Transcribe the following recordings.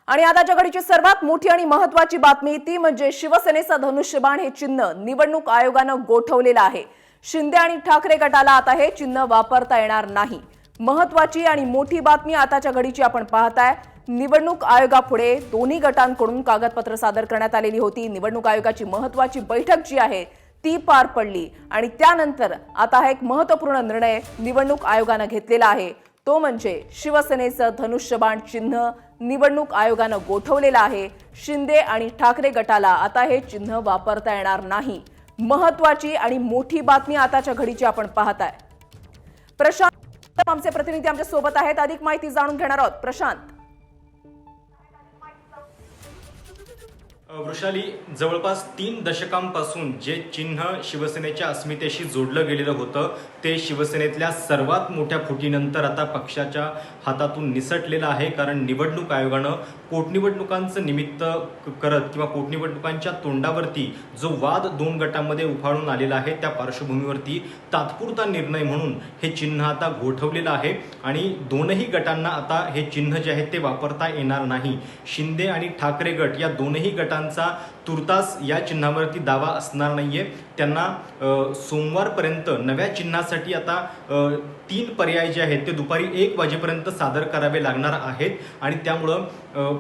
आणि आताच्या घडीची सर्वात मोठी आणि महत्त्वाची बातमी ती म्हणजे शिवसेनेचा धनुष्यबाण हे चिन्ह निवडणूक आयोगानं गोठवलेलं आहे। शिंदे आणि ठाकरे गटाला आता हे चिन्ह वापरता येणार नाही। महत्त्वाची आणि मोठी बातमी आताच्या घडीची आपण पाहताय। निवडणूक आयोगापुढे दोन्ही गटांकडून कागदपत्र सादर करण्यात आलेली होती। निवडणूक आयोगाची महत्त्वाची बैठक जी आहे ती पार पडली आणि त्यानंतर आता हा एक महत्त्वपूर्ण निर्णय निवडणूक आयोगानं घेतलेला आहे। तो म्हणजे शिवसेनेचं धनुष्यबाण चिन्ह निवडणूक आयोगानं गोठवलेलं आहे। शिंदे आणि ठाकरे गटाला आता हे चिन्ह वापरता येणार नाही। महत्त्वाची आणि मोठी बातमी आताच्या घडीची आपण पाहताय। प्रशांत आमचे प्रतिनिधी आमच्या सोबत आहेत, अधिक माहिती जाणून घेणार आहोत। प्रशांत, वृषाली, जवळपास 3 दशकांपासून जे चिन्ह शिवसेनेच्या अस्मितेशी जोडलं गेलेलं होतं ते शिवसेनेतल्या सर्वात मोठ्या फुटीनंतर आता पक्षाच्या हातातून निसटलेलं आहे। कारण निवडणूक आयोगानं पोटनिवडणुकांचं निमित्त करत किंवा पोटनिवडणुकांच्या तोंडावरती जो वाद 2 गटांमध्ये उफाळून आलेला आहे त्या पार्श्वभूमीवरती तात्पुरता निर्णय म्हणून हे चिन्ह आता गोठवलेलं आहे आणि दोनही गटांना आता हे चिन्ह जे आहे ते वापरता येणार नाही। शिंदे आणि ठाकरे गट या दोनही गटांचा तुर्तास या चिन्हावरती दावा असणार नाहीये। त्यांना सोमवारपर्यंत नव्या चिन्हासाठी आता 3 पर्याय जे आहेत ते दुपारी 1 वाजेपर्यंत सादर करावे लागणार आहेत आणि त्यामुळं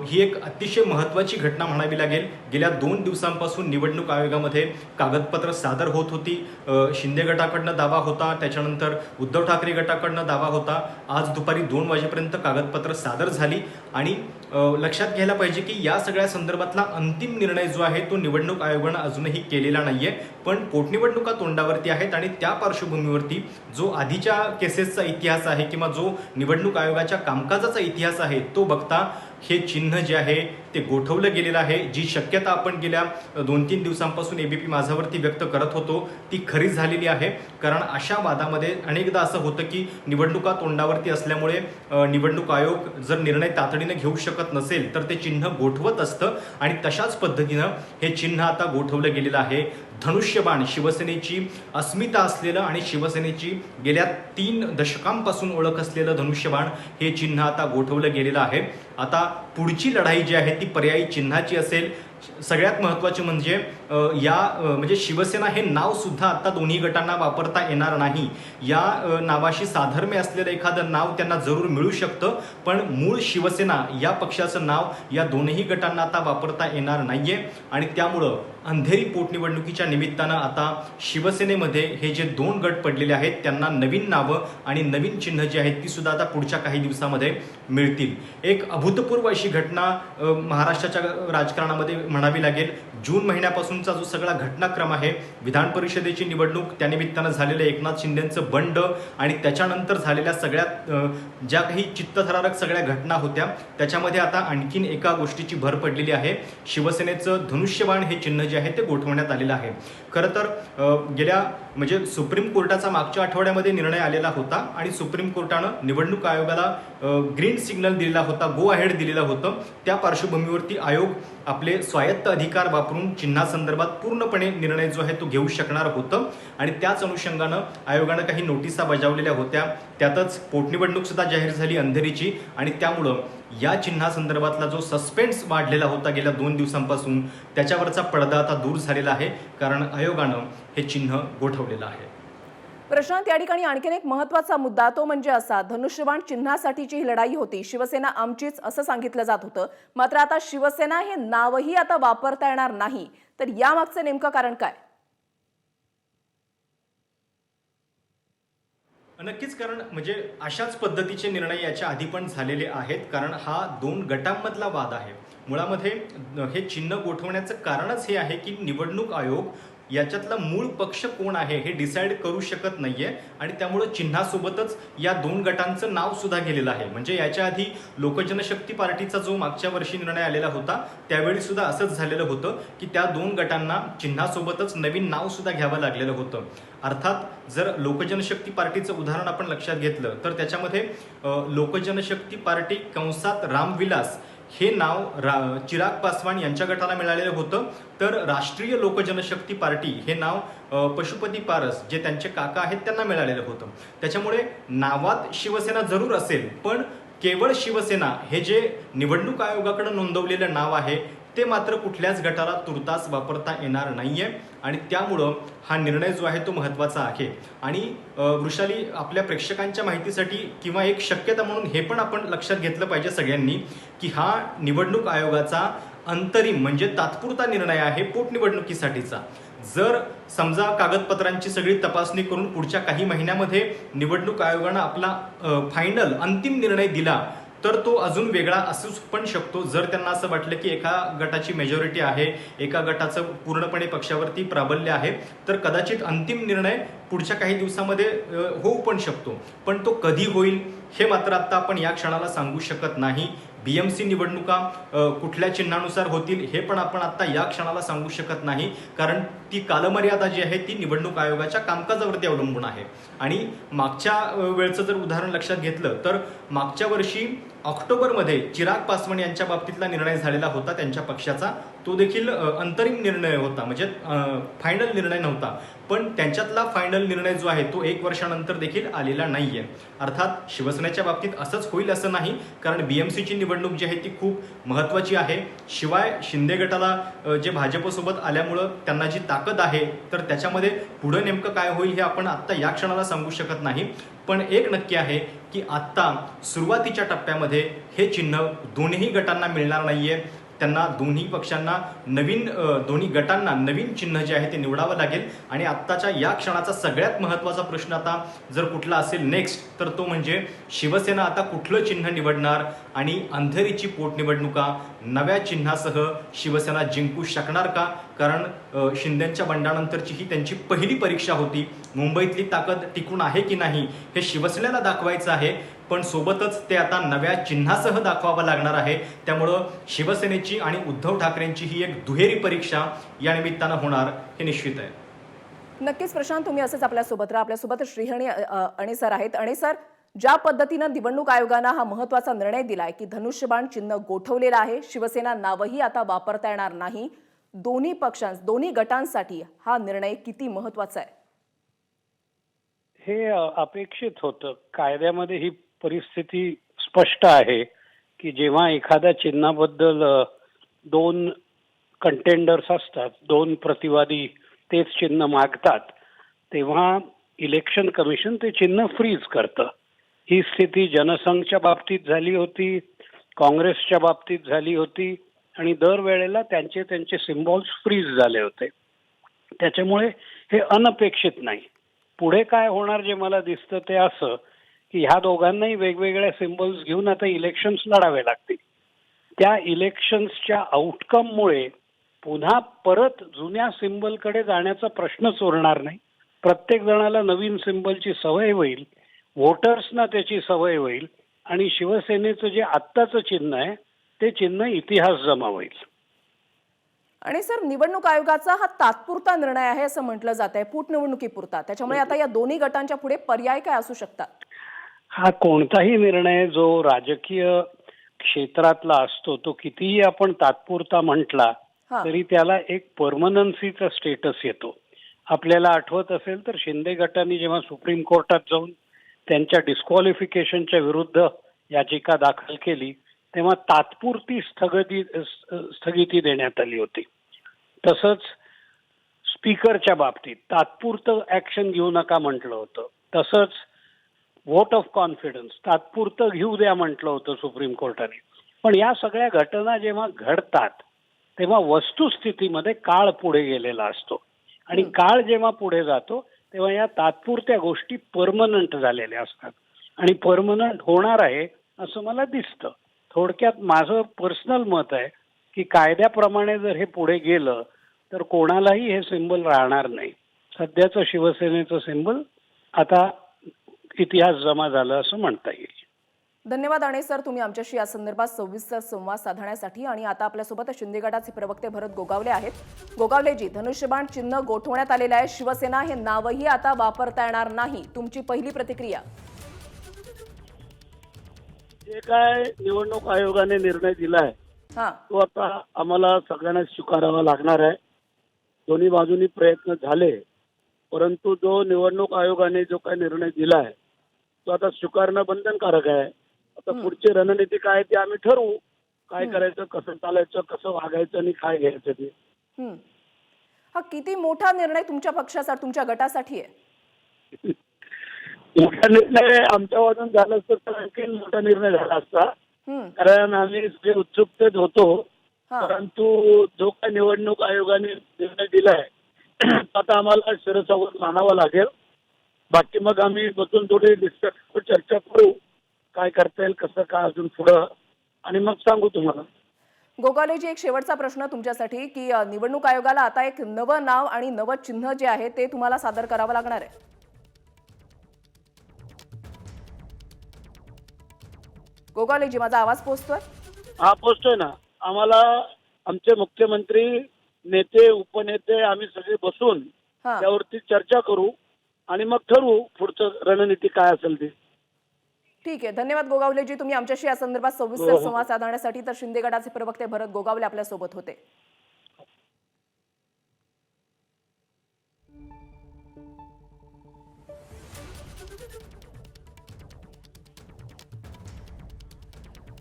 ही एक अतिशय महत्त्वाची घटना म्हणावी लागेल। गेल्या 2 दिवसांपासून निवडणूक आयोगामध्ये कागदपत्र सादर होत होती। शिंदे गटाकडनं दावा होता, त्याच्यानंतर उद्धव ठाकरे गटाकडनं दावा होता। आज दुपारी 2 वाजेपर्यंत कागदपत्र सादर झाली आणि लक्षात घ्यायला पाहिजे की या सगळ्या संदर्भातला अंतिम निर्णय जो आहे तो निवडणूक आयोगानं अजूनही केलेला नाहीये। पण पोटनिवडणुका तोंडावरती आहेत आणि त्या पार्श्वभूमीवरती जो आधीच्या केसेसचा इतिहास आहे किंवा जो निवडणूक आयोगाच्या कामकाजाचा इतिहास आहे तो बघता हे चिन्ह जे आहे ते गोठवलं गेलेलं आहे। जी शक्यता आपण गेल्या 2-3 दिवसांपासून एबीपी माझावरती व्यक्त करत होतो ती खरी झालेली आहे। कारण अशा वादामध्ये अनेकदा असं होतं की निवडणुका तोंडावरती असल्यामुळे निवडणूक आयोग जर निर्णय तातडीने घेऊ शकत नसेल तर ते चिन्ह गोठवत असतं आणि तशाच पद्धतीनं हे चिन्ह आता गोठवलं गेलेलं आहे। धनुष्यबाण शिवसेनेची अस्मिता असलेलं आणि शिवसेनेची गेल्या 3 दशकांपासून ओळख असलेलं धनुष्यबाण हे चिन्ह आता गोठवलं गेलेलं आहे। आता पुढची लढाई जी आहे ती पर्यायी चिन्हाची असेल। सगळ्यात महत्त्वाचे म्हणजे म्हणजे शिवसेना हे नाव सुद्धा आता दोन्ही गटांना वापरता येणार नाही। या नावाशी साधर्म्य असलेलं एखादं नाव त्यांना जरूर मिळू शकतं, पण मूळ शिवसेना या पक्षाचं नाव या दोन्ही गटांना आता वापरता येणार नाहीये आणि त्यामुळं अंधेरी पोटनिवडणुकीच्या निमित्तानं आता शिवसेनेमध्ये हे जे 2 गट पडलेले आहेत त्यांना नवीन नावं आणि नवीन चिन्ह जी आहेत ती सुद्धा आता पुढच्या काही दिवसामध्ये मिळतील। एक अभूतपूर्व अशी घटना महाराष्ट्राच्या राजकारणामध्ये म्हणावी लागेल। जून महिन्यापासूनचा जो सगळा घटनाक्रम आहे, विधान परिषदेची निवडणूक, त्यानिमित्तानं झालेलं एकनाथ शिंदेंचं बंड आणि त्याच्यानंतर झालेल्या सगळ्यात ज्या काही चित्तथरारक सगळ्या घटना होत्या त्याच्यामध्ये आता आणखीन एका गोष्टीची भर पडलेली आहे। शिवसेनेचं धनुष्यबाण हे चिन्ह जे आहे ते गोठवण्यात आलेलं आहे। खरं तर गेल्या म्हणजे सुप्रीम कोर्टाचा मागच्या आठवड्यामध्ये निर्णय आलेला होता आणि सुप्रीम कोर्टानं निवडणूक आयोगाला ग्रीन सिग्नल दिलेला होता, गो अहेड दिलेलं होतं। त्या पार्श्वभूमीवरती आयोग आपले स्वायत्त अधिकार वापरून चिन्हासंदर्भात पूर्णपणे निर्णय जो आहे तो घेऊ शकणार होतं आणि त्याच अनुषंगानं आयोगानं काही नोटिसा बजावलेल्या होत्या। त्यातच पोटनिवडणूक सुद्धा जाहीर झाली अंधेरीची आणि त्यामुळं या चिन्हासंदर्भातला जो सस्पेन्स वाढलेला होता गेल्या 2 दिवसांपासून त्याच्यावरचा पडदा आता दूर झालेला आहे, कारण आयोगानं हे चिन्ह गोठवलेलं आहे। प्रशांत, या ठिकाणी आणखीन एक महत्त्वाचा मुद्दा तो म्हणजे असा, धनुष्यबाण चिन्हासाठीची ही लढाई होती, शिवसेना आमचीच असं सांगितलं जात होतं। मात्र आता शिवसेना हे नावही आता वापरता येणार नाही, तर यामागचं नेमकं कारण काय? नक्कीच, कारण म्हणजे अशाच पद्धतीचे निर्णय याच्या आधी पण झालेले आहेत। कारण हा 2 गटांमधला वाद आहे। मुळामध्ये हे चिन्ह गोठवण्याचं कारणच हे आहे की निवडणूक आयोग याच्यातला मूळ पक्ष कोण आहे हे डिसाईड करू शकत नाहीये आणि त्यामुळे चिन्हासोबतच या 2 गटांचं नाव सुद्धा गेलेलं आहे। म्हणजे याच्या आधी लोकजनशक्ती पार्टीचा जो मागच्या वर्षी निर्णय आलेला होता त्यावेळी सुद्धा असंच झालेलं होतं की त्या 2 गटांना चिन्हासोबतच नवीन नाव सुद्धा घ्यावं लागलेलं होतं। अर्थात जर लोकजनशक्ती पार्टीचं उदाहरण आपण लक्षात घेतलं तर त्याच्यामध्ये लोकजनशक्ती पार्टी कंसात रामविलास हे नाव चिराग पासवान यांच्या गटाला मिळालेलं होतं, तर राष्ट्रीय लोकजनशक्ती पार्टी हे नाव पशुपती पारस जे त्यांचे काका आहेत त्यांना मिळालेलं होतं। त्याच्यामुळे नावात शिवसेना जरूर असेल पण केवळ शिवसेना हे जे निवडणूक आयोगाकडे नोंदवलेलं नाव आहे ते मात्र कुठल्याच गटाला तुर्तास वापरता येणार नाहीये आणि त्यामुळं हा निर्णय जो आहे तो महत्त्वाचा आहे. आणि वृषाली, आपल्या प्रेक्षकांच्या माहितीसाठी किंवा एक शक्यता म्हणून हे पण आपण लक्षात घेतलं पाहिजे सगळ्यांनी की हा निवडणूक आयोगाचा अंतरिम म्हणजे तात्पुरता निर्णय आहे पोटनिवडणुकीसाठीचा. जर समजा कागदपत्रांची सगळी तपासणी करून पुढच्या काही महिन्यामध्ये निवडणूक आयोगानं आपला फायनल अंतिम निर्णय दिला तर तो अजून वेगळा असू पण शकतो. जर त्यांना असं वाटलं की एका गटाची मेजॉरिटी आहे, एका गटाचं पूर्णपणे पक्षावरती प्राबल्य आहे, तर कदाचित अंतिम निर्णय पुढच्या काही दिवसामध्ये होऊ पण शकतो. पण तो कधी होईल हे मात्र आता आपण या क्षणाला सांगू शकत नाही. BMC निवडणुका कुठल्या चिन्हानुसार होतील हे पण आपण आता या क्षणाला सांगू शकत नाही, कारण ती कालमर्यादा जी आहे ती निवडणूक आयोगाच्या कामकाजावरती अवलंबून आहे. आणि मागच्या वेळचं जर उदाहरण लक्षात घेतलं तर मागच्या वर्षी ऑक्टोबरमध्ये चिराग पासवान यांच्या बाबतीतला निर्णय झालेला होता त्यांच्या पक्षाचा. तो देखील अंतरिम निर्णय होता, म्हणजे फायनल निर्णय नव्हता. पण त्यांच्यातला फायनल निर्णय जो आहे तो 1 वर्षानंतर देखील आलेला नाहीये. अर्थात शिवसेनेच्या बाबतीत असंच होईल असं नाही, कारण BMCची निवडणूक जी आहे ती खूप महत्त्वाची आहे. शिवाय शिंदे गटाला जे भाजपसोबत आल्यामुळं त्यांना जी ताकद आहे तर त्याच्यामध्ये पुढं नेमकं काय होईल हे आपण आत्ता या क्षणाला सांगू शकत नाही. पण एक नक्की आहे की आत्ता सुरुवातीच्या टप्प्यामध्ये हे चिन्ह दोन्ही गटांना मिळणार नाहीये. त्यांना दोन्ही पक्षांना दोन्ही गटांना नवीन चिन्ह जे आहे ते निवडावं लागेल. आणि आत्ताच्या या क्षणाचा सगळ्यात महत्त्वाचा प्रश्न आता जर कुठला असेल नेक्स्ट तर तो म्हणजे शिवसेना आता कुठलं चिन्ह निवडणार आणि अंधेरीची पोटनिवडणुका नव्या चिन्हासह शिवसेना जिंकू शकणार का? कारण शिंदेच्या बंडानंतरची ही त्यांची पहिली परीक्षा होती. मुंबईतली ताकद टिकून आहे की नाही हे शिवसेनेला दाखवायचं आहे, पण सोबतच ते आता नव्या चिन्हासह दाखवावं लागणार आहे. त्यामुळं शिवसेनेची आणि उद्धव ठाकरेंची ही एक दुहेरी परीक्षा या निमित्तानं होणार हे निश्चित आहे. नक्कीच प्रशांत, तुम्ही असेच आपल्यासोबत राहा. आपल्यासोबत श्रीहरी अणे सर आहेत. अणे सर, ज्या पद्धतीनं निवडणूक आयोगानं हा महत्त्वाचा निर्णय दिलाय की धनुष्यबाण चिन्ह गोठवलेलं आहे, शिवसेना नावही आता वापरता येणार नाही, दोन्ही गटांसाठी हा निर्णय किती महत्त्वाचा आहे? हे अपेक्षित होतं. कायद्यामध्ये ही परिस्थिती स्पष्ट आहे की जेव्हा एखाद्या चिन्हाबद्दल 2 कंटेंडर्स असतात, 2 प्रतिवादी तेच चिन्ह मागतात, तेव्हा इलेक्शन कमिशन ते चिन्ह फ्रीज करतं. ही स्थिती जनसंघच्या बाबतीत झाली होती, काँग्रेसच्या बाबतीत झाली होती आणि दरवेळेला त्यांचे सिम्बॉल्स फ्रीज झाले होते. त्याच्यामुळे हे अनपेक्षित नाही. पुढे काय होणार जे मला दिसतं ते असं की ह्या दोघांनाही वेगवेगळ्या सिम्बॉल्स घेऊन आता इलेक्शन्स लढावे लागतील. त्या इलेक्शन्सच्या आउटकममुळे पुन्हा परत जुन्या सिम्बॉलकडे जाण्याचा प्रश्नच उरणार नाही. प्रत्येक जणाला नवीन सिम्बॉलची सवय होईल, व्होटर्सना त्याची सवय होईल आणि शिवसेनेचं जे आत्ताचं चिन्ह आहे ते चिन्ह इतिहास जमा होईल. आणि सर, निवडणूक आयोगाचा हा तात्पुरता निर्णय आहे असं म्हटलं जात आहे, पोटनिवडणुकीपुरता. त्याच्यामुळे आता या दोन्ही गटांच्या पुढे पर्याय काय असू शकतात? हा कोणताही निर्णय जो राजकीय क्षेत्रातला असतो तो कितीही आपण तात्पुरता म्हटला तरी त्याला एक परमनन्सीचा स्टेटस येतो. आपल्याला आठवत असेल तर शिंदे गटाने जेव्हा सुप्रीम कोर्टात जाऊन त्यांच्या डिस्क्वालिफिकेशनच्या विरुद्ध याचिका दाखल केली तेव्हा तात्पुरती स्थगिती देण्यात आली होती. तसंच स्पीकरच्या बाबतीत तात्पुरतं ऍक्शन घेऊ नका म्हटलं होतं. तसंच व्होट ऑफ कॉन्फिडन्स तात्पुरतं घेऊ द्या म्हटलं होतं सुप्रीम कोर्टाने. पण या सगळ्या घटना जेव्हा घडतात तेव्हा वस्तुस्थितीमध्ये काळ पुढे गेलेला असतो आणि काळ जेव्हा पुढे जातो तेव्हा या तात्पुरत्या गोष्टी परमनंट झालेल्या असतात आणि परमनंट होणार आहे असं मला दिसतं. थोडक्यात माझं पर्सनल मत आहे की कायद्याप्रमाणे जर हे पुढे गेलं तर कोणालाही हे सिंबल राहणार नाही. सध्याचं शिवसेनेचं सिंबल आता इतिहास जमा झालं असं म्हणता येईल. धन्यवाद अणे सर, तुम्ही आमच्याशी या संदर्भात सविस्तर संवाद साधण्यासाठी. आणि आता आपल्यासोबत शिंदे गटाचे प्रवक्ते भरत गोगावले आहेत. गोगावलेजी, धनुष्यबाण चिन्ह गोठवण्यात आलेलं आहे, शिवसेना हे नावही आता वापरता येणार नाही, तुमची पहिली प्रतिक्रिया? जे काय निवडणूक आयोगाने निर्णय दिलाय तो आता आम्हाला सगळ्यांना स्वीकारावा लागणार आहे. दोन्ही बाजूनी प्रयत्न झाले, परंतु जो निवडणूक आयोगाने जो काय निर्णय दिलाय तो आता स्वीकारणं बंधनकारक आहे. आता पुढची रणनीती काय ते आम्ही ठरवू, काय करायचं, कसं चालायचं, कसं वागायचं आणि काय घ्यायचं ते. हा किती मोठा निर्णय तुमच्या पक्षासाठी, तुमच्या गटासाठी आहे? मोठा निर्णय आमच्या वाजून झाला असता तर आणखी मोठा निर्णय झाला असता, कारण आम्ही सगळे उत्सुकतेत होतो. परंतु जो काही निवडणूक आयोगाने निर्णय दिलाय आता आम्हाला शिरसावत मानावा लागेल. बाकी मग आम्ही बसून थोडी डिस्कस चर्चा करू, काय करता येईल, कसं काय अजून पुढं, आणि मग सांगू तुम्हाला. गोगावलेजी, एक शेवटचा प्रश्न तुमच्यासाठी की निवडणूक आयोगाला आता एक नवं नाव आणि नवं चिन्ह जे आहे ते तुम्हाला सादर करावं लागणार आहे. गोगावलेजी, माझा आवाज पोहोचतोय? हा, पोहोचतोय ना. आम्हाला आमचे मुख्यमंत्री, नेते, उपनेते आम्ही सगळे बसून त्यावरती चर्चा करू आणि मग ठरवू पुढचं रणनीती काय असेल ती. ठीक आहे, धन्यवाद गोगावलेजी, तुम्ही आमच्याशी या संदर्भात सविस्तर संवाद साधण्यासाठी. तर शिंदे गटाचे प्रवक्ते भरत गोगावले आपल्या सोबत होते.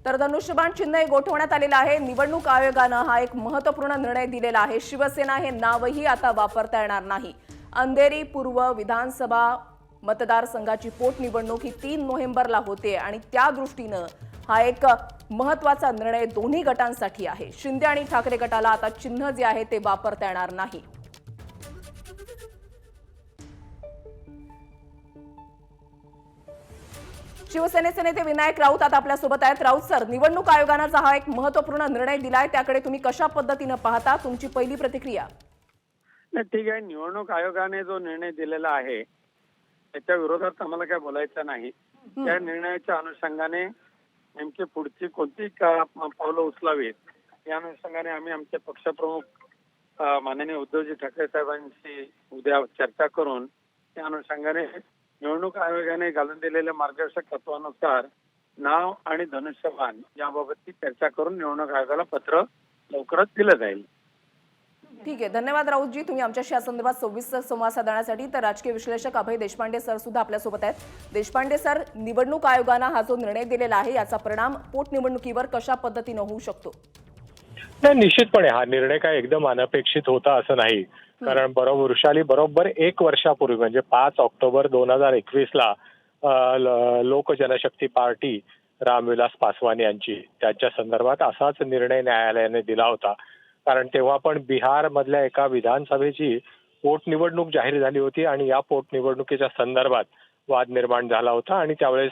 तर धनुष्यबाण चिन्ह हे गोठवण्यात आलेलं आहे. निवडणूक आयोगानं हा एक महत्त्वपूर्ण निर्णय दिलेला आहे. शिवसेना हे नावही आता वापरता येणार नाही. अंधेरी पूर्व विधानसभा मतदारसंघाची पोटनिवडणूक ही 3 नोव्हेंबरला होते आणि त्या दृष्टीनं हा एक महत्त्वाचा निर्णय दोन्ही गटांसाठी आहे. शिंदे आणि ठाकरे गटाला आता चिन्ह जे आहे ते वापरता येणार नाही. शिवसेनेचे नेते विनायक राऊत आता आपल्या सोबत आहेत. राऊत सर, निवडणूक आयोगाचा हा एक महत्त्वपूर्ण निर्णय दिलाय, त्याकडे तुम्ही कशा पद्धतीने पाहता? तुमची पहिली प्रतिक्रिया? नाही, ठीक आहे. निवडणूक आयोगाने जो निर्णय दिलेला आहे त्याच्या विरोधात आम्हाला काय बोलायचं नाही. त्या निर्णयाच्या अनुषंगाने नेमकी पुढची कोणती पावलं उचलावीत या अनुषंगाने आम्ही आमचे पक्षप्रमुख माननीय उद्धवजी ठाकरे साहेबांशी उद्या चर्चा करून त्या अनुषंगाने निवडणूक आयोगाने घालून दिलेल्या मार्गदर्शक तत्वानुसार नाव आणि धनुष्यबाण याबाबतची चर्चा करून निवडणूक आयोगाला पत्र लवकरच दिलं जाईल. ठीक आहे, धन्यवाद राऊतजी, तुम्ही आमच्याशी या संदर्भात सविस्तर संवाद साधण्यासाठी. तर राजकीय विश्लेषक अभय देशपांडे सर सुद्धा आपल्या सोबत आहेत. देशपांडे सर, निवडणूक आयोगानं हा जो निर्णय दिलेला आहे याचा परिणाम पोटनिवडणुकीवर कशा पद्धतीने होऊ शकतो? नाही, निश्चितपणे हा निर्णय काय एकदम अनपेक्षित होता असं नाही. कारण बरोबर 1 वर्षापूर्वी म्हणजे 5 ऑक्टोबर 2021ला लोक जनशक्ती पार्टी रामविलास पासवान यांची त्याच्या संदर्भात असाच निर्णय न्यायालयाने दिला होता. कारण तेव्हा पण बिहार मधल्या एका विधानसभेची पोटनिवडणूक जाहीर झाली होती आणि या पोटनिवडणुकीच्या संदर्भात वाद निर्माण झाला होता आणि त्यावेळेस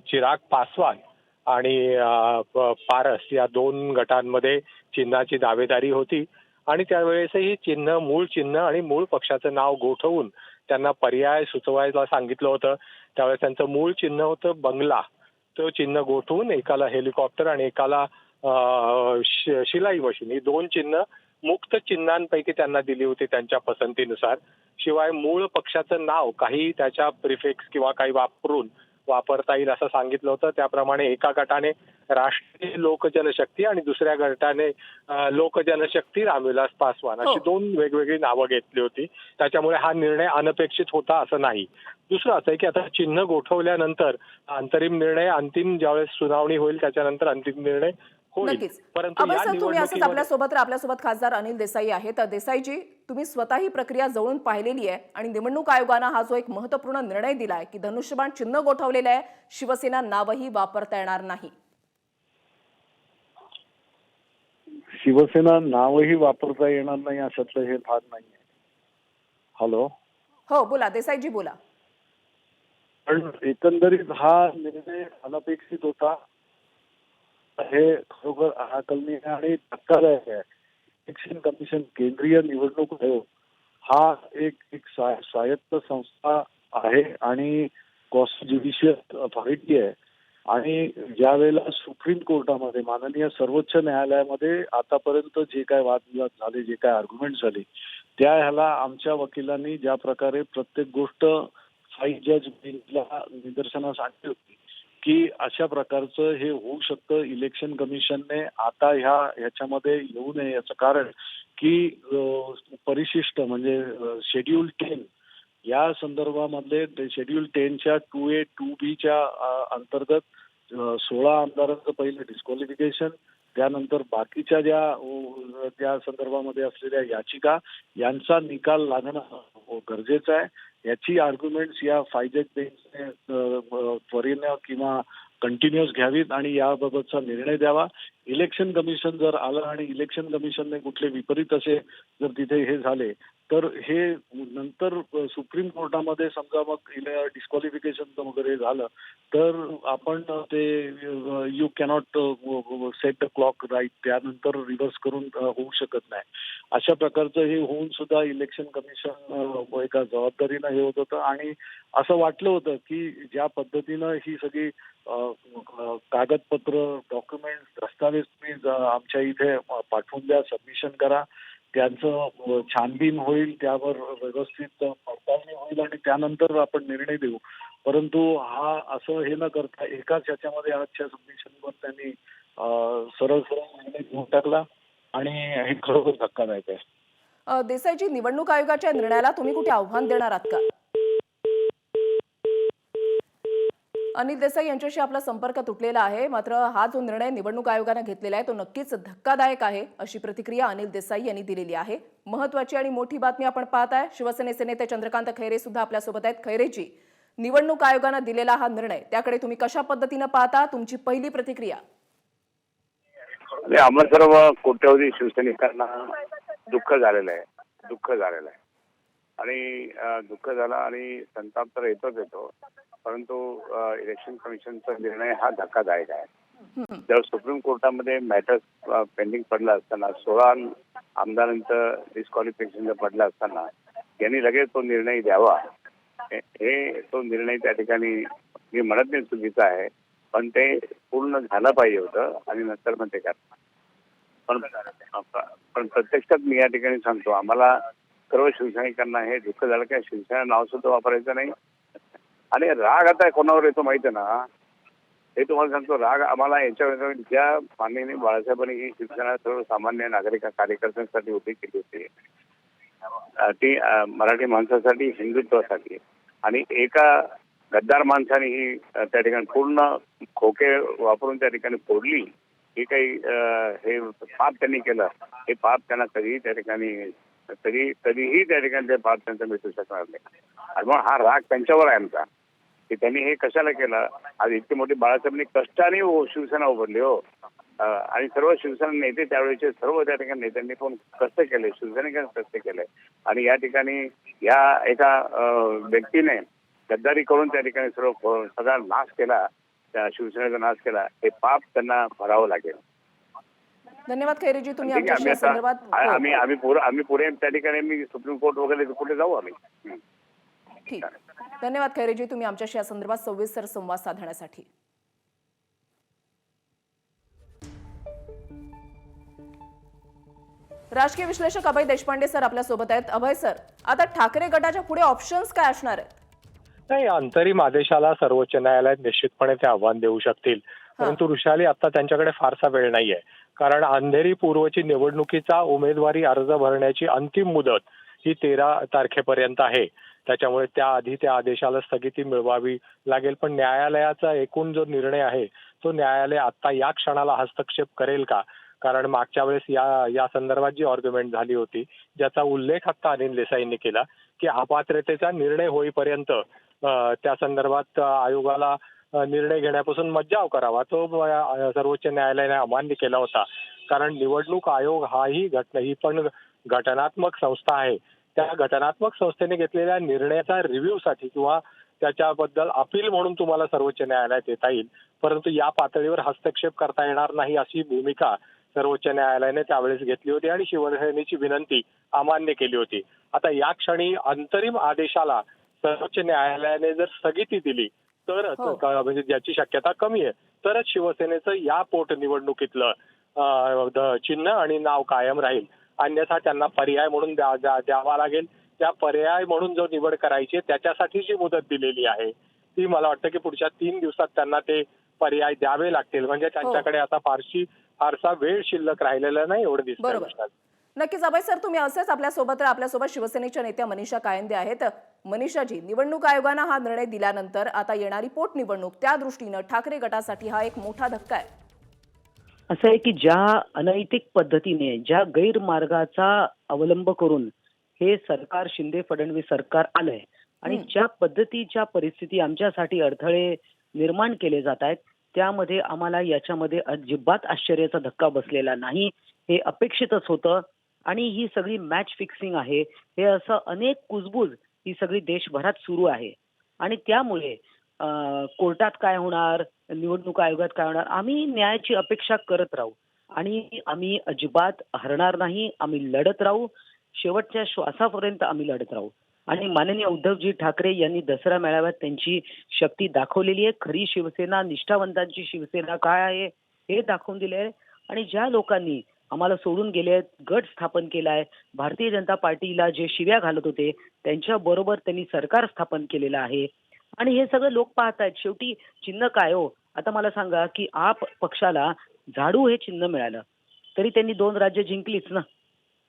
चिराग पासवान आणि पारस या 2 गटांमध्ये चिन्हाची दावेदारी होती आणि त्यावेळेसही मूळ चिन्ह आणि मूळ पक्षाचं नाव गोठवून त्यांना पर्याय सुचवायला सांगितलं होतं. त्यावेळेस त्यांचं मूळ चिन्ह होतं बंगला. तो चिन्ह गोठवून एकाला हेलिकॉप्टर आणि एकाला शिलाई मशीन ही 2 चिन्ह मुक्त चिन्हांपैकी त्यांना दिली होती त्यांच्या पसंतीनुसार. शिवाय मूळ पक्षाचं नाव काही त्याच्या प्रिफिक्स किंवा काही वापरून वापरता येईल असं सांगितलं होतं. त्याप्रमाणे एका गटाने राष्ट्रीय लोक जनशक्ती आणि दुसऱ्या गटाने लोक जनशक्ती रामविलास पासवान अशी 2 वेगवेगळी नावं घेतली होती. त्याच्यामुळे हा निर्णय अनपेक्षित होता असं नाही. दुसरं असं आहे की आता चिन्ह गोठवल्यानंतर अंतिम ज्यावेळेस सुनावणी होईल त्याच्यानंतर अंतिम निर्णय होईल. परंतु तुम्ही असंच आपल्यासोबत खासदार अनिल देसाई आहेत. देसाईजी, तुम्ही स्वतः ही प्रक्रिया जवळून पाहिलेली आहे आणि निवडणूक आयोगानं हा जो एक महत्त्वपूर्ण निर्णय दिलाय की धनुष्यबाण चिन्ह गोठवलेलं आहे, शिवसेना नावही वापरता येणार नाही. शिवसेना नावही वापरता येणार नाही अशातलं हे भाग नाहीये. हॅलो, हो बोला देसाईजी, बोला. पण एकंदरीत हा निर्णय अनपेक्षित होता हे खरोखर अनाकलनीय आणि धक्कादायक आहे. इलेक्शन कमिशन, केंद्रीय निवडणूक आयोग हा एक स्वायत्त संस्था आहे आणि कॉन्स्टिट्युशनल अथॉरिटी आहे आणि ज्या वेळेला सुप्रीम कोर्टामध्ये माननीय सर्वोच्च न्यायालयामध्ये आतापर्यंत जे काय वादविवाद झाले, जे काय आर्ग्युमेंट झाले, त्या ह्याला आमच्या वकिलांनी ज्या प्रकारे प्रत्येक गोष्ट 5 जज बेंचला निदर्शनास आणली होती की अशा प्रकारचं हे होऊ शकतं. इलेक्शन कमिशनने आता ह्याच्यामध्ये येऊ नये याचं कारण की परिशिष्ट म्हणजे शेड्यूल 10 या संदर्भामधले शेड्यूल 10च्या 2A 2B च्या अंतर्गत 16 आमदारांचं पहिलं डिस्क्वालिफिकेशन, त्यानंतर बाकीच्या त्या संदर्भामध्ये असलेल्या याचिका यांचा निकाल लागणं गरजेचं आहे. याची आर्ग्युमेंट्स या 5 जज बेंचने त्वरेनं किंवा कंटिन्युअस घ्यावीत आणि याबाबतचा निर्णय द्यावा. इलेक्शन कमिशन जर आलं आणि इलेक्शन कमिशनने कुठले विपरीत असे जर तिथे हे झाले तर हे नंतर सुप्रीम कोर्टामध्ये समजा मग डिस्क्वालिफिकेशन वगैरे झालं तर आपण ते you cannot set the clock right, त्यानंतर रिव्हर्स करून होऊ शकत नाही. अशा प्रकारचं हे होऊन सुद्धा इलेक्शन कमिशन एका जबाबदारीनं हे होत होतं आणि असं वाटलं होतं की ज्या पद्धतीनं ही सगळी कागदपत्र, डॉक्युमेंट्स, दस्तावेज तुम्ही आमच्या इथे पाठवून द्या, सबमिशन करा, त्यांचं छानबीन होईल, त्यावर व्यवस्थित पडताळणी होईल आणि त्यानंतर आपण निर्णय देऊ. परंतु हा असं हे न करता एकाच ह्याच्यामध्ये आजच्या सबमिशनवर त्यांनी सरळ निर्णय घेऊन टाकला आणि हे खरोखर धक्कादायक आहे. देसाईजी, निवडणूक आयोगाच्या निर्णयाला तुम्ही कुठे आव्हान देणार आहात का? अनिल देसाई यांच्याशी आपला संपर्क तुटलेला आहे, मात्र हा जो निर्णय निवडणूक आयोगाने घेतलेला आहे तो नक्कीच धक्कादायक आहे अशी प्रतिक्रिया अनिल देसाई यांनी दिलेली आहे. महत्त्वाची आणि मोठी बातमी आपण पाहत आहे. शिवसेनेचे नेते चंद्रकांत खैरे सुद्धा आपल्यासोबत आहेत. खैरेजी, निवडणूक आयोगाने दिलेला हा निर्णय त्याकडे तुम्ही कशा पद्धतीने पाहता? तुमची पहिली प्रतिक्रिया? आम्हा सर्व कोट्यवधी शिवसैनिकांना दुःख झालेलं आहे आणि दुःख झाला आणि संताप तर येतो, परंतु इलेक्शन कमिशनचा निर्णय हा धक्कादायक आहे. जर सुप्रीम कोर्टामध्ये मॅटर्स पेंडिंग पडला असताना, 16 आमदारांचं डिस्क्वालिफिकेशन पडलं असताना यांनी लगेच तो निर्णय द्यावा, तो निर्णय त्या ठिकाणी मी म्हणत नाही चुकीचा आहे, पण ते पूर्ण झालं पाहिजे होतं आणि नंतर मग ते करणार. पण प्रत्यक्षात मी या ठिकाणी सांगतो, आम्हाला सर्व शिवसैनिकांना हे दुःख झालं की शिवसेना नाव सुद्धा वापरायचं नाही. आणि राग आता कोणावर येतो माहिती आहे ना, हे तुम्हाला सांगतो. राग आम्हाला याच्यावर ज्या माननीय बाळासाहेबांनी ही शिवसेना सर्वसामान्य नागरिक कार्यकर्त्यांसाठी उभी केली होती, ती मराठी माणसासाठी, हिंदुत्वासाठी, आणि एका गद्दार माणसाने ही त्या ठिकाणी पूर्ण खोके वापरून त्या ठिकाणी फोडली. ही काही हे पाप त्यांनी केलं, हे पाप त्यांना कधीही त्या ठिकाणी कधीही त्या ठिकाणी ते पाप त्यांचं मिटू शकणार नाही. आणि मग हा राग त्यांच्यावर आहे आमचा की त्यांनी हे कशाला केलं. आज इतकी मोठी बाळासाहेबांनी कष्टाने शिवसेना उभारली हो, आणि सर्व शिवसेना नेते त्यावेळेचे सर्व त्या ठिकाणी नेत्यांनी पण कष्ट केले, शिवसैनिकांनी कष्ट केले. आणि या ठिकाणी या एका व्यक्तीने गद्दारी करून त्या ठिकाणी सगळा नाश केला, त्या शिवसेनेचा नाश केला. हे पाप त्यांना भरावं लागेल. धन्यवाद खैरेजी, तुम्ही आमच्या संदर्भात आम्ही पुढे त्या ठिकाणी मी सुप्रीम कोर्ट वगैरे कुठे जाऊ आम्ही. ठीक, धन्यवाद खैरेजी, तुम्ही आमच्याशी या संदर्भात सविस्तर संवाद साधण्यासाठी. राजकीय विश्लेषक अभय देशपांडे सर आपल्या सोबत आहेत. अभय सर, आता ठाकरे गटाच्या पुढे ऑप्शन्स काय असणार आहेत? नाही, अंतरिम आदेशाला सर्वोच्च न्यायालयात निश्चितपणे ते आव्हान देऊ शकतील, परंतु वृषाली आता त्यांच्याकडे फारसा वेळ नाहीये. कारण अंधेरी पूर्वची निवडणुकीचा उमेदवारी अर्ज भरण्याची अंतिम मुदत ही 13 तारखेपर्यंत आहे. त्याच्यामुळे त्याआधी त्या आदेशाला स्थगिती मिळवावी लागेल. पण न्यायालयाचा एकूण जो निर्णय आहे तो न्यायालय आता या क्षणाला हस्तक्षेप करेल का? कारण मागच्या वेळेस या संदर्भात जी आर्ग्युमेंट झाली होती, ज्याचा उल्लेख आता अनिल देसाईंनी केला, की अपात्रतेचा निर्णय होईपर्यंत त्या संदर्भात आयोगाला निर्णय घेण्यापासून मज्जाव करावा, तो सर्वोच्च न्यायालयाने अमान्य केला होता. कारण निवडणूक आयोग ही पण घटनात्मक संस्था आहे. त्या घटनात्मक संस्थेने घेतलेल्या निर्णयाचा रिव्ह्यूसाठी किंवा त्याच्याबद्दल अपील म्हणून तुम्हाला सर्वोच्च न्यायालयात येता येईल, परंतु या पातळीवर हस्तक्षेप करता येणार नाही अशी भूमिका सर्वोच्च न्यायालयाने त्यावेळेस घेतली होती आणि शिवसेनेची विनंती अमान्य केली होती. आता या क्षणी अंतरिम आदेशाला सर्वोच्च न्यायालयाने जर स्थगिती दिली तरच, म्हणजे ज्याची शक्यता कमी आहे, तरच शिवसेनेचं या पोटनिवडणुकीतलं चिन्ह आणि नाव कायम राहील. अन्यथा त्यांना पर्याय म्हणून द्यावा लागेल. त्या पर्याय म्हणून जो निवड करायची त्याच्यासाठी जी मुदत दिलेली आहे ती मला वाटतं की पुढच्या 3 दिवसात त्यांना ते पर्याय द्यावे लागतील. म्हणजे त्यांच्याकडे आता फारसा वेळ शिल्लक राहिलेला नाही एवढं दिसतं. नक्कीच अभय सर, तुम्ही असेच आपल्यासोबत शिवसेनेच्या नेत्या मनीषा कायंदे आहेत. मनीषाजी, निवडणूक आयोगानं हा निर्णय दिल्यानंतर आता येणारी पोटनिवडणूक त्या दृष्टीनं ठाकरे गटासाठी हा एक मोठा धक्का आहे. असं आहे की ज्या अनैतिक पद्धतीने, ज्या गैरमार्गाचा अवलंब करून हे सरकार, शिंदे फडणवीस सरकार आलंय आणि ज्या पद्धतीच्या परिस्थिती आमच्यासाठी अडथळे निर्माण केले जात आहेत, त्यामध्ये आम्हाला याच्यामध्ये अजिबात आश्चर्याचा धक्का बसलेला नाही. हे अपेक्षितच होतं आणि ही सगळी मॅच फिक्सिंग आहे. हे असं अनेक कुजबूज ही सगळी देशभरात सुरू आहे आणि त्यामुळे कोर्टात काय होणार, निवडणूक आयोगात काय होणार, आम्ही न्यायाची अपेक्षा करत राहू आणि आम्ही अजिबात हरणार नाही. आम्ही लढत राहू, शेवटच्या श्वासापर्यंत आम्ही लढत राहू. आणि माननीय उद्धवजी ठाकरे यांनी दसरा मेळाव्यात त्यांची शक्ती दाखवलेली आहे. खरी शिवसेना, निष्ठावंतांची शिवसेना काय आहे हे दाखवून दिले आहे. आणि ज्या लोकांनी आम्हाला सोडून गेले, गट स्थापन केलाय, भारतीय जनता पार्टीला जे शिव्या घालत होते त्यांच्या बरोबर त्यांनी सरकार स्थापन केलेलं आहे आणि हे सगळं लोक पाहतायत. शेवटी चिन्ह काय हो, आता मला सांगा की आप पक्षाला झाडू हे चिन्ह मिळालं तरी त्यांनी 2 राज्य जिंकलीच ना.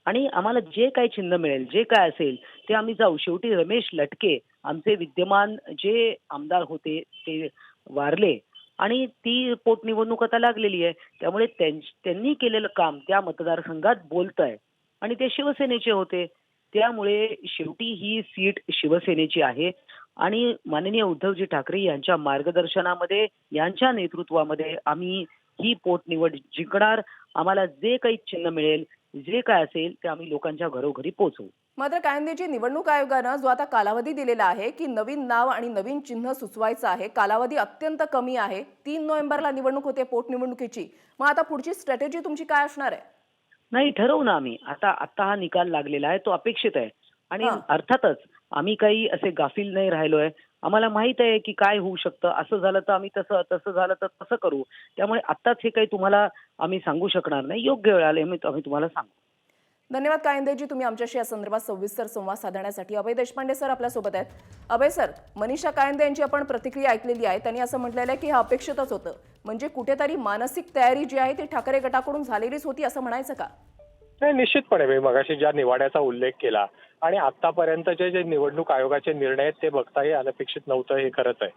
आणि आम्हाला जे काही चिन्ह मिळेल, जे काय असेल ते आम्ही जाऊ. शेवटी रमेश लटके आमचे विद्यमान जे आमदार होते ते वारले आणि ती पोटनिवडणूक आता लागलेली आहे. त्यामुळे त्यांनी केलेलं काम त्या मतदारसंघात बोलतंय आणि ते शिवसेनेचे होते. त्यामुळे शेवटी ही सीट शिवसेनेची आहे आणि माननीय उद्धवजी ठाकरे यांच्या मार्गदर्शनामध्ये, यांच्या नेतृत्वामध्ये आम्ही ही पोटनिवड जिंकणार. आम्हाला जे काही चिन्ह मिळेल, जे काय असेल ते आम्ही लोकांच्या घरोघरी पोहोचवू. मात्र कायंदेजी, निवडणूक आयोगानं जो आता कालावधी दिलेला आहे की नवीन नाव आणि नवीन चिन्ह सुचवायचं आहे, कालावधी अत्यंत कमी आहे. 3 नोव्हेंबरला निवडणूक होते पोटनिवडणुकीची. मग आता पुढची स्ट्रॅटेजी तुमची काय असणार आहे? नाही, ठरवू ना आम्ही. आता हा निकाल लागलेला आहे, तो अपेक्षित आहे आणि अर्थातच आम्ही काही असे गाफील नाही राहिलोय. आम्हाला माहित आहे की काय होऊ शकतं. असं झालं तर आम्ही तसं झालं तर तसं करू. त्यामुळे आत्ताच हे काही तुम्हाला आम्ही सांगू शकणार नाही. योग्य वेळ आली आम्ही तुम्हाला सांगू. धन्यवाद कायंदेजी, तुम्ही आमच्याशी या संदर्भात सविस्तर संवाद साधण्यासाठी. अभय देशपांडे सर आपल्यासोबत आहेत. अभय सर, मनीषा कायंदे यांची आपण प्रतिक्रिया ऐकलेली आहे. त्यांनी असं म्हटलेलं आहे की हे अपेक्षितच होतं. म्हणजे कुठेतरी मानसिक तयारी जी आहे ती ठाकरे गटाकडून झालेलीच होती असं म्हणायचं का? नाही, निश्चितपणे मी मगाशी ज्या निवाड्याचा उल्लेख केला आणि आतापर्यंतचे जे निवडणूक आयोगाचे निर्णय आहेत ते बघताही अनपेक्षित नव्हतं, हे खरंच आहे.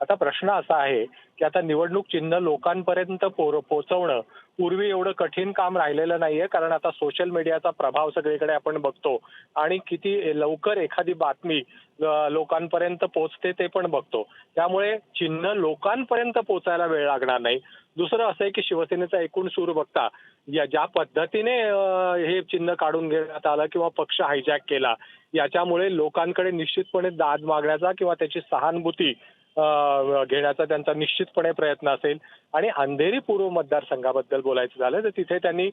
आता प्रश्न असा आहे की आता निवडणूक चिन्ह लोकांपर्यंत पोहोचवणं पूर्वी एवढं कठीण काम राहिलेलं नाहीये, कारण आता सोशल मीडियाचा प्रभाव सगळीकडे आपण बघतो आणि किती लवकर एखादी बातमी लोकांपर्यंत पोहोचते ते पण बघतो. त्यामुळे चिन्ह लोकांपर्यंत पोहोचायला वेळ लागणार नाही. दुसरं असं आहे की शिवसेनेचा एकूण सूर बघता ज्या पद्धतीने हे चिन्ह काढून घेण्यात आलं किंवा पक्ष हायजॅक केला, याच्यामुळे लोकांकडे निश्चितपणे दाद मागण्याचा किंवा त्याची सहानुभूती घेण्याचा त्यांचा निश्चितपणे प्रयत्न असेल. आणि अंधेरी पूर्व मतदारसंघाबद्दल बोलायचं झालं तर तिथे त्यांनी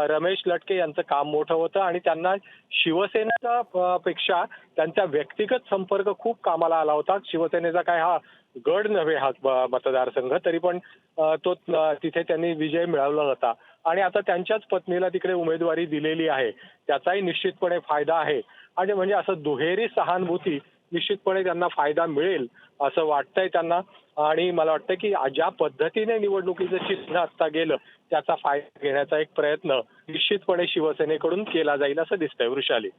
रमेश लटके यांचं काम मोठं होतं आणि त्यांना शिवसेनेचा पेक्षा त्यांचा व्यक्तिगत संपर्क खूप कामाला आला होता. शिवसेनेचा काय हा गड नव्हे हा मतदारसंघ, तरी पण तो तिथे त्यांनी विजय मिळवला होता आणि आता त्यांच्याच पत्नीला तिकडे उमेदवारी दिलेली आहे. त्याचाही निश्चितपणे फायदा आहे आणि म्हणजे असं दुहेरी सहानुभूती निश्चितपणे त्यांना फायदा मिळेल असं वाटतंय त्यांना. आणि मला वाटतं की ज्या पद्धतीने निवडणुकीचं चिन्ह आता गेलं त्याचा फायदा घेण्याचा एक प्रयत्न निश्चितपणे शिवसेनेकडून केला जाईल असं दिसतंय. वृषाली.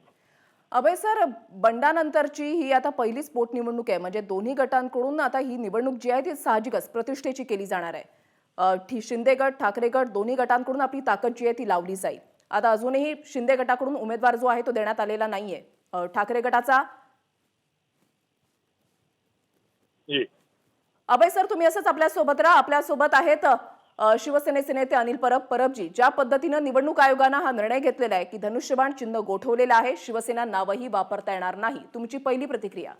अभय सर, बंडानंतरची ही आता पहिलीच पोटनिवडणूक आहे. म्हणजे दोन्ही गटांकडून आता ही निवडणूक जी आहे ती साहजिकच प्रतिष्ठेची केली जाणार आहे. शिंदे गट, ठाकरे गट दोन्ही गटांकडून आपली ताकद जी आहे ती लावली जाईल. आता अजूनही शिंदे गटाकडून उमेदवार जो आहे तो देण्यात आलेला नाहीये. ठाकरे गटाचा अभय सर, तुम्ही असंच आपल्यासोबत राहा. आपल्यासोबत आहेत शिवसेनेचे नेते अनिल परबजी. ज्या पद्धतीनं निवडणूक आयोगानं हा निर्णय घेतलेला आहे की धनुष्यबाण चिन्ह गोठवलेलं आहे, शिवसेना नावही वापरता येणार नाही, तुमची पहिली प्रतिक्रिया?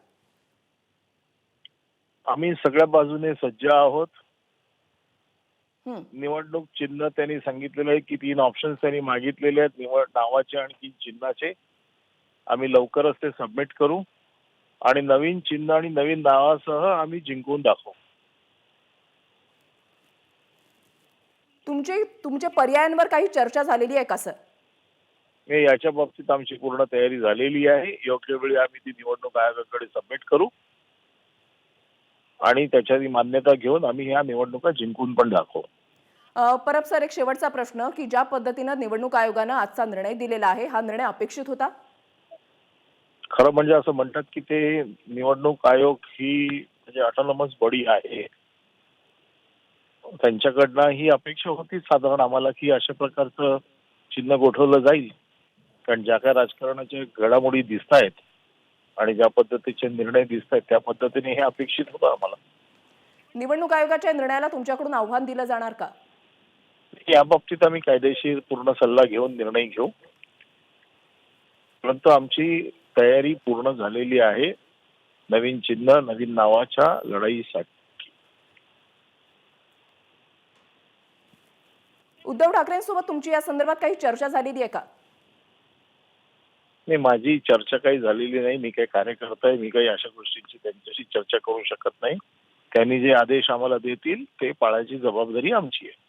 आम्ही सगळ्या बाजूने सज्ज आहोत. निवडणूक चिन्ह त्यांनी सांगितलेलं आहे की 3 ऑप्शन्स त्यांनी मागितलेले आहेत, निवड नावाचे आणि 3 चिन्हाचे. आम्ही लवकरच ते सबमिट करू आणि नवीन चिन्ह आणि नवीन नावासह आम्ही जिंकून दाखवू. तुमच्या पर्यायांवर काही चर्चा झालेली आहे का सर? याच्या बाबतीत आमची पूर्ण तयारी झालेली आहे. योग्य वेळी आम्ही ती निवडणूक आयोगाकडे सबमिट करू आणि त्याची मान्यता घेऊन आम्ही ह्या निवडणुका जिंकून पण दाखवू. परब सर, एक शेवटचा प्रश्न की ज्या पद्धतीनं निवडणूक आयोगानं आजचा निर्णय दिलेला आहे, हा निर्णय अपेक्षित होता? खरं म्हणजे असं म्हणतात की ते निवडणूक आयोग ही म्हणजे ऑटोनॉमस बॉडी आहे, त्यांच्याकडनं ही अपेक्षा होती साधारण आम्हाला की अशा प्रकारचं चिन्ह गोठवलं जाईल. कारण ज्या काय राजकारणाच्या घडामोडी दिसत आहेत आणि ज्या पद्धतीचे निर्णय दिसत आहेत त्या पद्धतीने हे अपेक्षित होतं आम्हाला. निवडणूक आयोगाच्या निर्णयाला तुमच्याकडून आव्हान दिलं जाणार का? या बाबतीत आम्ही कायदेशीर पूर्ण सल्ला घेऊन निर्णय घेऊ, परंतु आमची तयारी पूर्ण झालेली आहे नवीन चिन्ह नवीन नावाच्या लढाईसाठी. उद्धव ठाकरेंसोबत तुमची या संदर्भात काही चर्चा झालेली आहे का? नाही, माझी चर्चा काही झालेली नाही. मी काही कार्यकर्ता आहे, मी काही अशा गोष्टींची त्यांच्याशी चर्चा करू शकत नाही. त्यांनी जे आदेश आम्हाला देतील ते पाळायची जबाबदारी आमची आहे.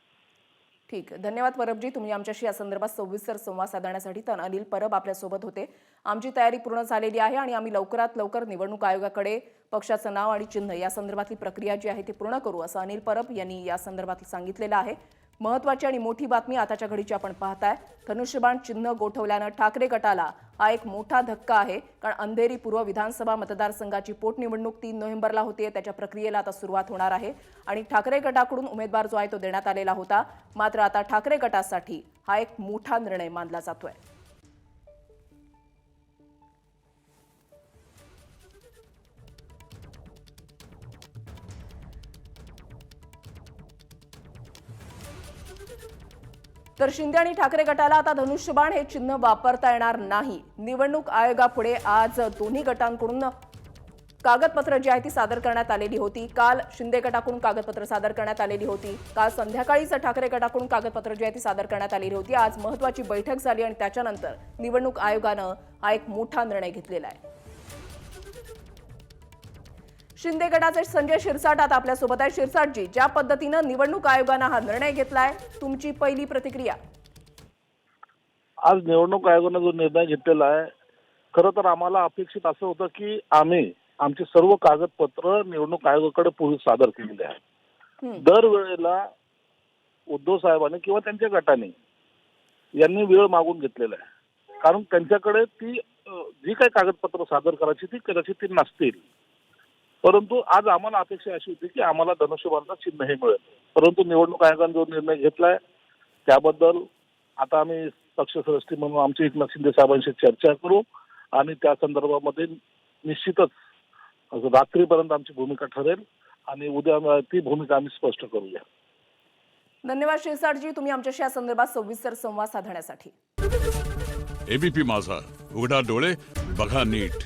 ठीक, धन्यवाद परबजी. तुम्ही आमच्याशी या संदर्भात सविस्तर संवाद साधण्यासाठी. तर अनिल परब आपल्यासोबत होते. आमची तयारी पूर्ण झालेली आहे आणि आम्ही लवकरात लवकर निवडणूक आयोगाकडे पक्षाचं नाव आणि चिन्ह या संदर्भातली प्रक्रिया जी आहे ती पूर्ण करू, असं अनिल परब यांनी या संदर्भात सांगितलेलं आहे. महत्त्वाची आणि मोठी बातमी आताच्या घडीची आपण पाहताय. धनुष्यबाण चिन्ह गोठवल्यानं ठाकरे गटाला हा एक मोठा धक्का आहे. कारण अंधेरी पूर्व विधानसभा मतदारसंघाची पोटनिवडणूक 3 नोव्हेंबरला होतीये. त्याच्या प्रक्रियेला आता सुरुवात होणार आहे आणि ठाकरे गटाकडून उमेदवार जो आहे तो देण्यात आलेला होता. मात्र आता ठाकरे गटासाठी हा एक मोठा निर्णय मानला जातोय. तर शिंदे आणि ठाकरे गटाला आता धनुष्यबाण हे चिन्ह वापरता येणार नाही. निवडणूक आयोगापुढे आज दोन्ही गटांकडून कागदपत्र जी आहे ती सादर करण्यात आलेली होती. काल शिंदे गटाकडून कागदपत्र सादर करण्यात आलेली होती. काल संध्याकाळीच ठाकरे गटाकडून कागदपत्र जी आहे ती सादर करण्यात आलेली होती. आज महत्त्वाची बैठक झाली आणि त्याच्यानंतर निवडणूक आयोगानं हा एक मोठा निर्णय घेतलेला आहे. शिंदे गटाचे संजय शिरसाट आता आपल्यासोबत आहे. शिरसाटजी, ज्या पद्धतीनं निवडणूक आयोगानं हा निर्णय घेतलाय, तुमची पहिली प्रतिक्रिया? आज निवडणूक आयोगाने जो निर्णय घेतलेला आहे, खरं तर आम्हाला अपेक्षित असं होतं की आम्ही आमचे सर्व कागदपत्र निवडणूक आयोगाकडे पूर्वी सादर केलेले आहे. दरवेळेला उद्धव साहेबांनी किंवा त्यांच्या गटाने यांनी वेळ मागून घेतलेला आहे. कारण त्यांच्याकडे ती जी काही कागदपत्र सादर करायची ती कदाचित ती नसतील. परंतु आज आम्हाला अपेक्षा अशी होती की आम्हाला धनुष्यबाणचं चिन्ह हे मिळेल. परंतु निवडणूक आयोगाने जो निर्णय घेतलाय त्याबद्दल आता आम्ही पक्षश्रेष्ठी म्हणून आमचे एकनाथ शिंदे साहेबांशी चर्चा करू आणि त्या संदर्भामध्ये निश्चितच रात्रीपर्यंत आमची भूमिका ठरेल आणि उद्या ती भूमिका आम्ही स्पष्ट करूया. धन्यवाद शिरसाटजी, तुम्ही आमच्याशी या संदर्भात सविस्तर संवाद साधण्यासाठी. एबीपी माझा, उघडा डोळे बघा नीट.